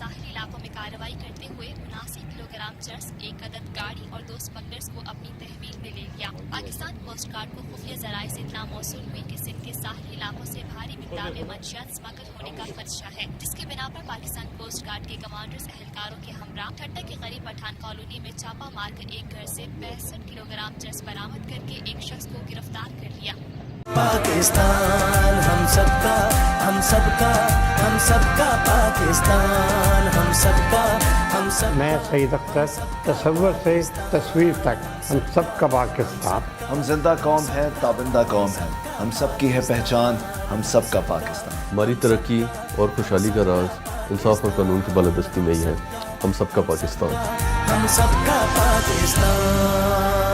ساحلی علاقوں میں کارروائی کرتے ہوئے 79 کلوگرام چرس، 1 عدد گاڑی اور 2 اسمگلرز کو اپنی تحویل میں لے لیا۔ پاکستان کوسٹ گارڈ کو خفیہ ذرائع سے اطلاع موصول ہوئی کہ سندھ کے ساحلی علاقوں سے بھاری مقدار میں منشیات اسمگل ہونے کا خدشہ ہے، جس کی بنا پر پاکستان کوسٹ گارڈ کے کمانڈرز اہلکاروں کے ہمراہ ٹھٹہ کے قریب پٹھان کالونی میں چھاپہ مار کر ایک گھر سے 65 کلوگرام چرس برآمد کر کے ایک شخص کو گرفتار کر لیا۔ پاکستان ہم سب کا، ہم سب کا، ہم سب کا پاکستان، ہم سب کا، ہم سب۔ میں سعید اختر، تصور سے تصویر تک ہم سب کا پاکستان۔ ہم زندہ قوم ہے، تابندہ قوم ہے، ہم سب کی ہے پہچان، ہم سب کا پاکستان۔ ہماری ترقی اور خوشحالی کا راز انصاف اور قانون کی بالادستی میں ہی ہے، ہم سب کا پاکستان۔ ہم سب کا پاکستان۔